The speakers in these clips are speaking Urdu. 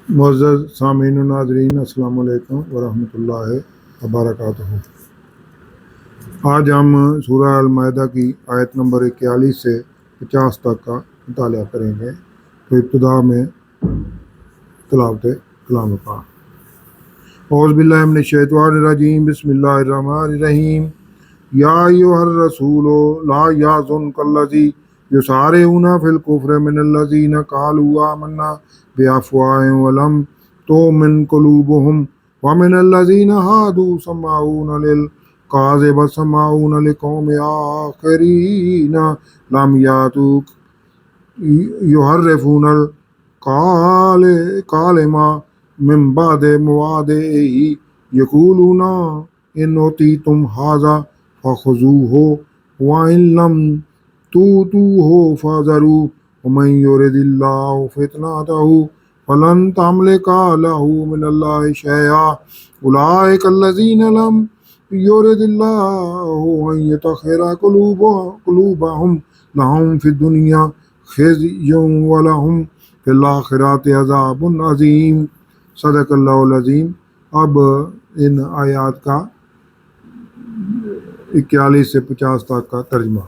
معزز سامعین و ناظرین، السلام علیکم ورحمۃ اللہ وبرکاتہ۔ آج ہم سورہ المائدہ کی آیت نمبر 41 سے 50 تک کا مطالعہ کریں گے۔ تو ابتدا میں تلاوت کلام پاک۔ اعوذ باللہ من الشیطان الرجیم، بسم اللہ الرحمن الرحیم۔ یا ایھا الرسول لا یحزنک الذین یسارعون فی الکفر من الذین قالوا آمنا بافواہہم ولم تؤمن قلوبہم ومن الذین ھادوا سماعون للکذب سماعون لقوم آخرین لم یأتوک یحرفون الکلم من بعد مواضعہ یقولون ان اوتیتم ھذا فخذوہ وان لم تؤتوہ فاحذروا ومن یرد اللہ فتنتہ فلن تملک لہ من اللہ شیئا اولئک الذین لم یرد اللہ ان یطہر قلوبہم لہم فی الدنیا خزی ولہم فی الآخرۃ عذاب عظیم۔ صدق اللہ العظیم۔ اب ان آیات کا 41 سے 50 تک کا ترجمہ۔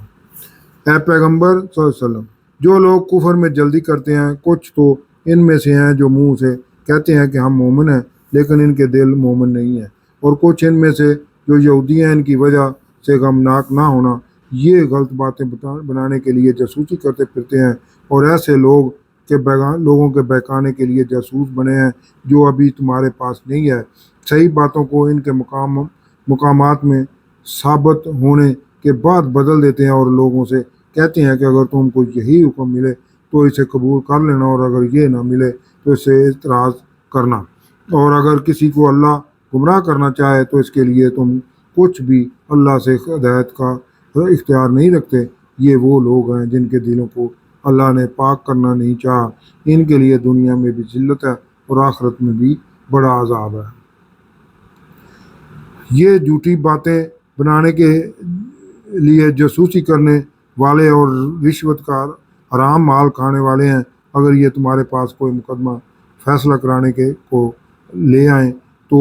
اے پیغمبر صلی اللہ علیہ وسلم، جو لوگ کفر میں جلدی کرتے ہیں، کچھ تو ان میں سے ہیں جو منہ سے کہتے ہیں کہ ہم مومن ہیں لیکن ان کے دل مومن نہیں ہیں، اور کچھ ان میں سے جو یہودی ہیں، ان کی وجہ سے غمناک نہ ہونا، یہ غلط باتیں بنانے کے لیے جاسوسی کرتے پھرتے ہیں، اور ایسے لوگوں کے بہکانے کے لیے جاسوس بنے ہیں جو ابھی تمہارے پاس نہیں ہے۔ صحیح باتوں کو ان کے مقامات میں ثابت ہونے کے بعد بدل دیتے ہیں، اور لوگوں سے کہتے ہیں کہ اگر تم کو یہی حکم ملے تو اسے قبول کر لینا، اور اگر یہ نہ ملے تو اسے اعتراض کرنا، اور اگر کسی کو اللہ گمراہ کرنا چاہے تو اس کے لیے تم کچھ بھی اللہ سے ہدایت کا اختیار نہیں رکھتے۔ یہ وہ لوگ ہیں جن کے دلوں کو اللہ نے پاک کرنا نہیں چاہا، ان کے لیے دنیا میں بھی ذلت ہے اور آخرت میں بھی بڑا عذاب ہے۔ یہ جھوٹی باتیں بنانے کے لیے جاسوسی کرنے والے اور رشوت کا حرام مال کھانے والے ہیں۔ اگر یہ تمہارے پاس کوئی مقدمہ فیصلہ کرانے کو لے آئیں تو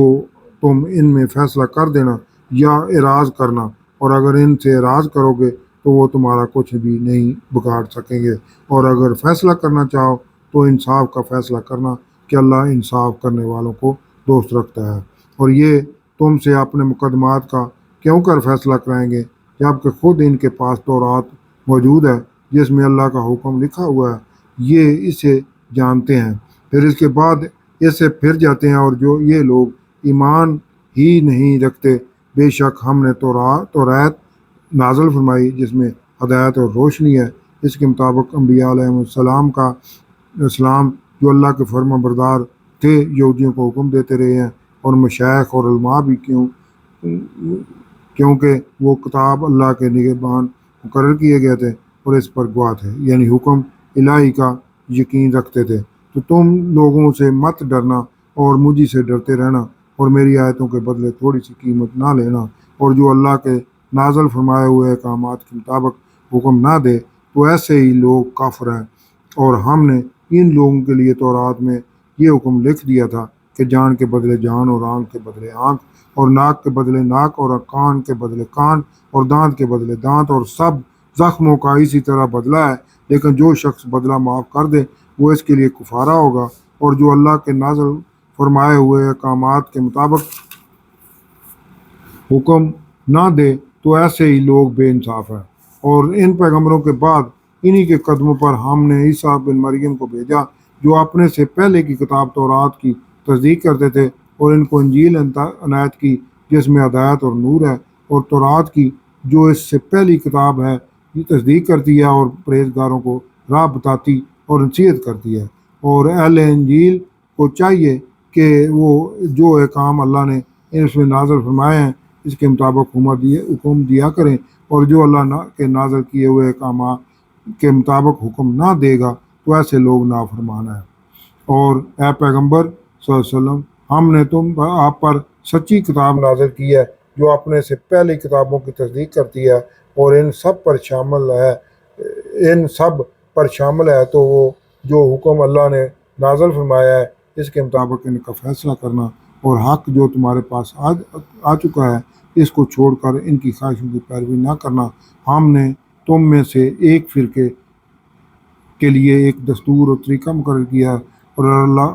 تم ان میں فیصلہ کر دینا یا اعراض کرنا، اور اگر ان سے اعراض کرو گے تو وہ تمہارا کچھ بھی نہیں بگاڑ سکیں گے، اور اگر فیصلہ کرنا چاہو تو انصاف کا فیصلہ کرنا کہ اللہ انصاف کرنے والوں کو دوست رکھتا ہے۔ اور یہ تم سے اپنے مقدمات کا کیوں کر فیصلہ کرائیں گے جبکہ خود ان کے پاس تورات موجود ہے جس میں اللہ کا حکم لکھا ہوا ہے، یہ اسے جانتے ہیں، پھر اس کے بعد اس سے پھر جاتے ہیں، اور جو یہ لوگ ایمان ہی نہیں رکھتے، بے شک ہم نے تورات نازل فرمائی جس میں ہدایت اور روشنی ہے، اس کے مطابق انبیاء علیہ السلام جو اللہ کے فرما بردار تھے یہودیوں کو حکم دیتے رہے ہیں، اور مشائخ اور علماء بھی کیونکہ وہ کتاب اللہ کے نگہبان مقرر کیے گئے تھے اور اس پر گواہ تھے، یعنی حکم الہی کا یقین رکھتے تھے۔ تو تم لوگوں سے مت ڈرنا اور مجھ سے ڈرتے رہنا، اور میری آیتوں کے بدلے تھوڑی سی قیمت نہ لینا، اور جو اللہ کے نازل فرمائے ہوئے احکامات کے مطابق حکم نہ دے تو ایسے ہی لوگ کافر ہیں۔ اور ہم نے ان لوگوں کے لیے تورات میں یہ حکم لکھ دیا تھا کہ جان کے بدلے جان، اور آنکھ کے بدلے آنکھ، اور ناک کے بدلے ناک، اور کان کے بدلے کان، اور دانت کے بدلے دانت، اور سب زخموں کا اسی طرح بدلہ ہے، لیکن جو شخص بدلہ معاف کر دے وہ اس کے لیے کفارہ ہوگا، اور جو اللہ کے نازل فرمائے ہوئے احکامات کے مطابق حکم نہ دے تو ایسے ہی لوگ بے انصاف ہیں۔ اور ان پیغمبروں کے بعد انہی کے قدموں پر ہم نے عیسیٰ بن مریم کو بھیجا، جو اپنے سے پہلے کی کتاب تورات کی تصدیق کرتے تھے، اور ان کو انجیل عنایت کی جس میں ہدایت اور نور ہے، اور تورات کی جو اس سے پہلی کتاب ہے یہ تصدیق کرتی ہے اور پرہیزگاروں کو راہ بتاتی اور نصیحت کرتی ہے۔ اور اہل انجیل کو چاہیے کہ وہ جو احکام اللہ نے اس میں نازل فرمائے ہیں اس کے مطابق حکم دیا کریں، اور جو اللہ کے نازل کیے ہوئے احکامات کے مطابق حکم نہ دے گا تو ایسے لوگ نافرمان ہیں۔ اور اے پیغمبر صلی اللہ علیہ وسلم، ہم نے آپ پر سچی کتاب نازل کی ہے جو اپنے سے پہلی کتابوں کی تصدیق کرتی ہے، اور ان سب پر شامل ہے تو وہ جو حکم اللہ نے نازل فرمایا ہے اس کے مطابق ان کا فیصلہ کرنا، اور حق جو تمہارے پاس آ چکا ہے اس کو چھوڑ کر ان کی خواہشوں کی پیروی نہ کرنا۔ ہم نے تم میں سے ایک فرقے کے لیے ایک دستور اور طریقہ مقرر کیا، اور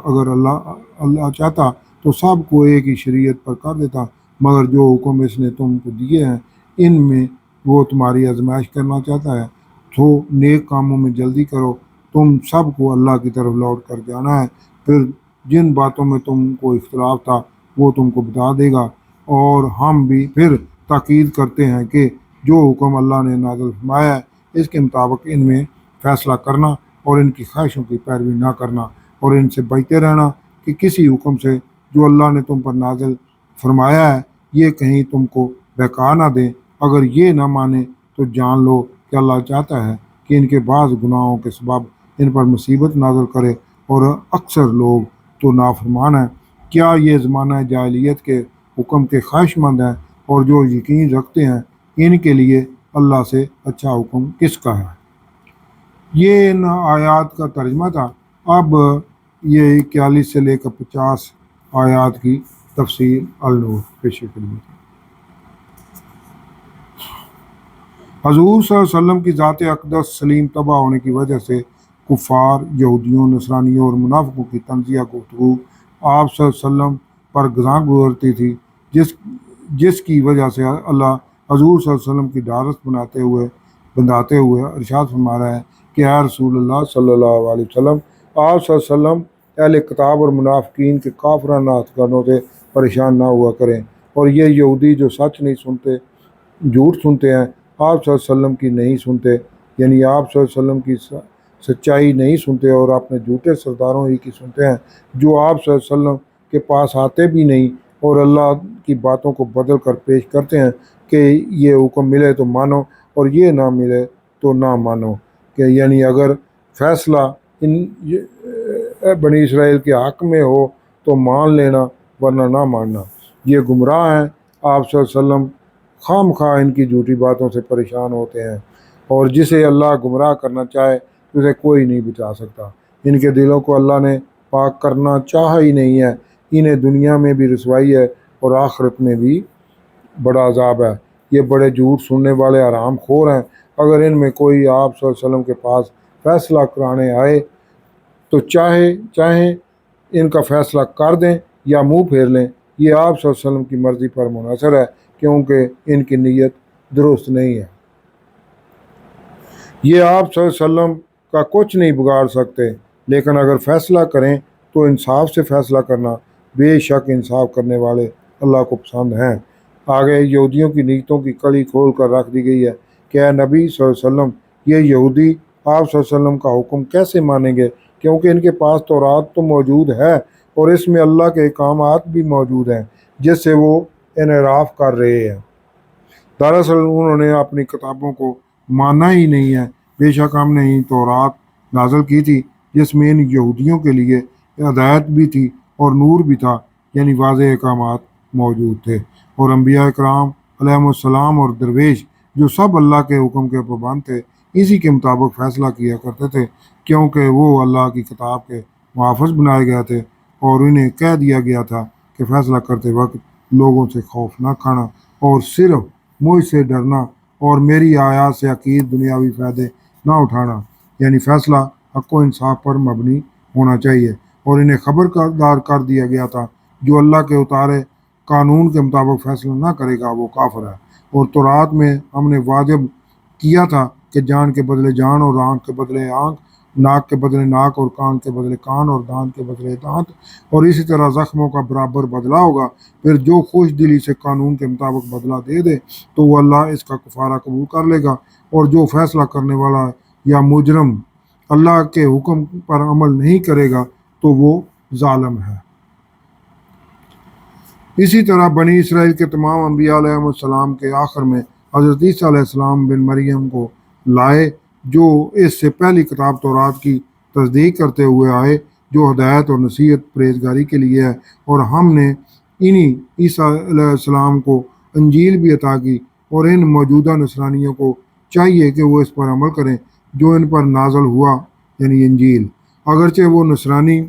اگر اللہ چاہتا تو سب کو ایک ہی شریعت پر کر دیتا، مگر جو حکم اس نے تم کو دیے ہیں ان میں وہ تمہاری آزمائش کرنا چاہتا ہے۔ تو نیک کاموں میں جلدی کرو، تم سب کو اللہ کی طرف لوٹ کر جانا ہے، پھر جن باتوں میں تم کو اختلاف تھا وہ تم کو بتا دے گا۔ اور ہم بھی پھر تاکید کرتے ہیں کہ جو حکم اللہ نے نازل فرمایا ہے اس کے مطابق ان میں فیصلہ کرنا اور ان کی خواہشوں کی پیروی نہ کرنا، اور ان سے بچتے رہنا کہ کسی حکم سے جو اللہ نے تم پر نازل فرمایا ہے یہ کہیں تم کو بہکا نہ دیں۔ اگر یہ نہ مانے تو جان لو کہ اللہ چاہتا ہے کہ ان کے بعض گناہوں کے سبب ان پر مصیبت نازل کرے، اور اکثر لوگ تو نافرمان ہیں۔ کیا یہ زمانہ جاہلیت کے حکم کے خواہش مند ہیں، اور جو یقین رکھتے ہیں ان کے لیے اللہ سے اچھا حکم کس کا ہے؟ یہ ان آیات کا ترجمہ تھا۔ اب یہ 41 سے لے کر 50 آیات کی تفسیر النور پیش کریں۔ حضور صلی اللہ علیہ وسلم کی ذات اقدس سلیم تباہ ہونے کی وجہ سے کفار، یہودیوں، نصرانیوں اور منافقوں کی تنزیہ گفتگو آپ صلی اللہ علیہ وسلم پر گزاں گزرتی تھی، جس کی وجہ سے اللہ حضور صلی اللہ علیہ وسلم کی ڈھارس بندھاتے ہوئے ارشاد فرما رہا ہے کہ اے رسول اللہ صلی اللہ علیہ وسلم، آپ صلی اللہ علیہ وسلم اہل کتاب اور منافقین کے کافرانہ ہتھکنڈوں سے پریشان نہ ہوا کریں، اور یہ یہودی جو سچ نہیں سنتے، جھوٹ سنتے ہیں، آپ صلی اللہ علیہ وسلم کی نہیں سنتے، یعنی آپ صلی اللہ علیہ وسلم کی سچائی نہیں سنتے اور اپنے جھوٹے سرداروں ہی کی سنتے ہیں، جو آپ صلی اللہ علیہ وسلم کے پاس آتے بھی نہیں اور اللہ کی باتوں کو بدل کر پیش کرتے ہیں کہ یہ حکم ملے تو مانو اور یہ نہ ملے تو نہ مانو، کہ یعنی اگر فیصلہ بنی اسرائیل کے حق میں ہو تو مان لینا ورنہ نہ ماننا۔ یہ گمراہ ہیں، آپ صلی اللہ علیہ وسلم خام خواہ ان کی جھوٹی باتوں سے پریشان ہوتے ہیں، اور جسے اللہ گمراہ کرنا چاہے اسے کوئی نہیں بچا سکتا۔ ان کے دلوں کو اللہ نے پاک کرنا چاہا ہی نہیں ہے، انہیں دنیا میں بھی رسوائی ہے اور آخرت میں بھی بڑا عذاب ہے۔ یہ بڑے جھوٹ سننے والے حرام خور ہیں۔ اگر ان میں کوئی آپ صلی اللہ علیہ وسلم کے پاس فیصلہ کرانے آئے تو چاہیں ان کا فیصلہ کر دیں یا منہ پھیر لیں، یہ آپ صلی اللہ علیہ وسلم کی مرضی پر منحصر ہے، کیونکہ ان کی نیت درست نہیں ہے۔ یہ آپ صلی اللہ علیہ وسلم کا کچھ نہیں بگاڑ سکتے، لیکن اگر فیصلہ کریں تو انصاف سے فیصلہ کرنا، بے شک انصاف کرنے والے اللہ کو پسند ہیں۔ آگے یہودیوں کی نیتوں کی کڑی کھول کر رکھ دی گئی ہے کہ اے نبی صلی اللہ علیہ وسلم، یہ یہودی آپ صلی اللہ علیہ وسلم کا حکم کیسے مانیں گے، کیونکہ ان کے پاس تورات تو موجود ہے اور اس میں اللہ کے احکامات بھی موجود ہیں جس سے وہ انحراف کر رہے ہیں۔ دراصل انہوں نے اپنی کتابوں کو مانا ہی نہیں ہے۔ بے شک ہم نے ہی تورات نازل کی تھی جس میں ان یہودیوں کے لیے ہدایت بھی تھی اور نور بھی تھا، یعنی واضح احکامات موجود تھے، اور انبیاء کرام علیہم السلام اور درویش جو سب اللہ کے حکم کے پابند تھے اسی کے مطابق فیصلہ کیا کرتے تھے، کیونکہ وہ اللہ کی کتاب کے محافظ بنائے گئے تھے، اور انہیں کہہ دیا گیا تھا کہ فیصلہ کرتے وقت لوگوں سے خوف نہ کھانا اور صرف مجھ سے ڈرنا اور میری آیات سے حقیر دنیاوی فائدے نہ اٹھانا، یعنی فیصلہ حق و انصاف پر مبنی ہونا چاہیے، اور انہیں خبردار کر دیا گیا تھا جو اللہ کے اتارے قانون کے مطابق فیصلہ نہ کرے گا وہ کافر ہے۔ اور تورات میں ہم نے واجب کیا تھا کہ جان کے بدلے جان اور آنکھ کے بدلے آنکھ، ناک کے بدلے ناک اور کان کے بدلے کان اور دانت کے بدلے دانت، اور اسی طرح زخموں کا برابر بدلہ ہوگا۔ پھر جو خوش دلی سے قانون کے مطابق بدلہ دے دے تو وہ اللہ اس کا کفارہ قبول کر لے گا، اور جو فیصلہ کرنے والا یا مجرم اللہ کے حکم پر عمل نہیں کرے گا تو وہ ظالم ہے۔ اسی طرح بنی اسرائیل کے تمام انبیاء علیہ السلام کے آخر میں حضرت عیسیٰ علیہ السلام بن مریم کو لائے، جو اس سے پہلی کتاب تورات کی تصدیق کرتے ہوئے آئے، جو ہدایت اور نصیحت پرہیزگاری کے لیے ہے، اور ہم نے انہی عیسیٰ علیہ السلام کو انجیل بھی عطا کی، اور ان موجودہ نصرانیوں کو چاہیے کہ وہ اس پر عمل کریں جو ان پر نازل ہوا، یعنی انجیل، اگرچہ وہ نصرانی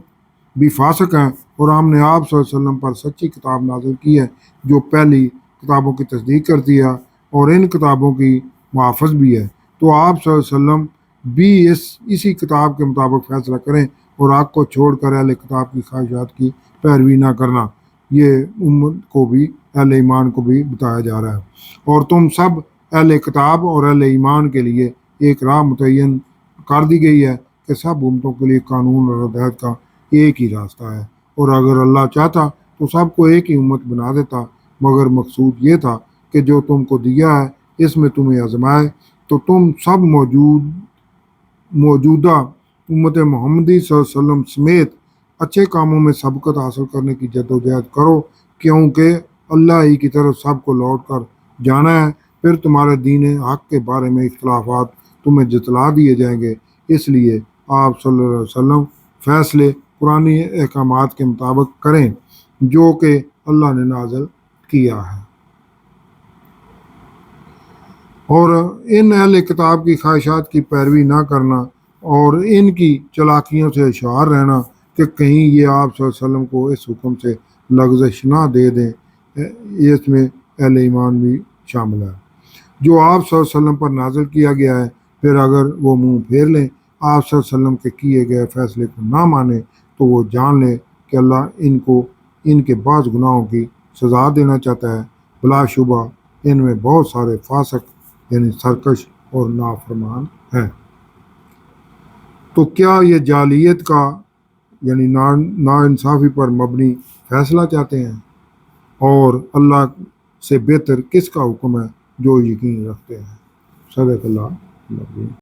بھی فاسق ہیں، اور ہم نے آپ صلی اللہ علیہ وسلم پر سچی کتاب نازل کی ہے جو پہلی کتابوں کی تصدیق کرتی ہے اور ان کتابوں کی محافظ بھی ہے۔ تو آپ صلی اللہ علیہ وسلم بھی اسی کتاب کے مطابق فیصلہ کریں اور حق کو چھوڑ کر اہل کتاب کی خواہشات کی پیروی نہ کرنا۔ یہ امت کو بھی، اہل ایمان کو بھی بتایا جا رہا ہے۔ اور تم سب اہل کتاب اور اہل ایمان کے لیے ایک راہ متعین کر دی گئی ہے کہ سب امتوں کے لیے قانون اور ہدایت کا ایک ہی راستہ ہے، اور اگر اللہ چاہتا تو سب کو ایک ہی امت بنا دیتا، مگر مقصود یہ تھا کہ جو تم کو دیا ہے اس میں تمہیں آزمائے، تو تم سب موجودہ امت محمدی صلی اللہ علیہ وسلم سمیت اچھے کاموں میں سبقت حاصل کرنے کی جدوجہد کرو، کیونکہ اللہ ہی کی طرف سب کو لوٹ کر جانا ہے۔ پھر تمہارے دین حق کے بارے میں اختلافات تمہیں جتلا دیے جائیں گے، اس لیے آپ صلی اللہ علیہ وسلم فیصلے قرآنی احکامات کے مطابق کریں جو کہ اللہ نے نازل کیا ہے، اور ان اہل کتاب کی خواہشات کی پیروی نہ کرنا اور ان کی چلاکیوں سے ہوشیار رہنا کہ کہیں یہ آپ صلی اللہ علیہ وسلم کو اس حکم سے لغزش نہ دے دیں۔ اس میں اہل ایمان بھی شامل ہے جو آپ صلی اللہ علیہ وسلم پر نازل کیا گیا ہے، پھر اگر وہ منہ پھیر لیں، آپ صلی اللہ علیہ وسلم کے کیے گئے فیصلے کو نہ مانیں، تو وہ جان لیں کہ اللہ ان کو ان کے بعض گناہوں کی سزا دینا چاہتا ہے، بلا شبہ ان میں بہت سارے فاسق یعنی سرکش اور نافرمان ہیں۔ تو کیا یہ جعلیت کا یعنی ناانصافی پر مبنی فیصلہ چاہتے ہیں؟ اور اللہ سے بہتر کس کا حکم ہے جو یقین رکھتے ہیں؟ صدق اللہ العظیم۔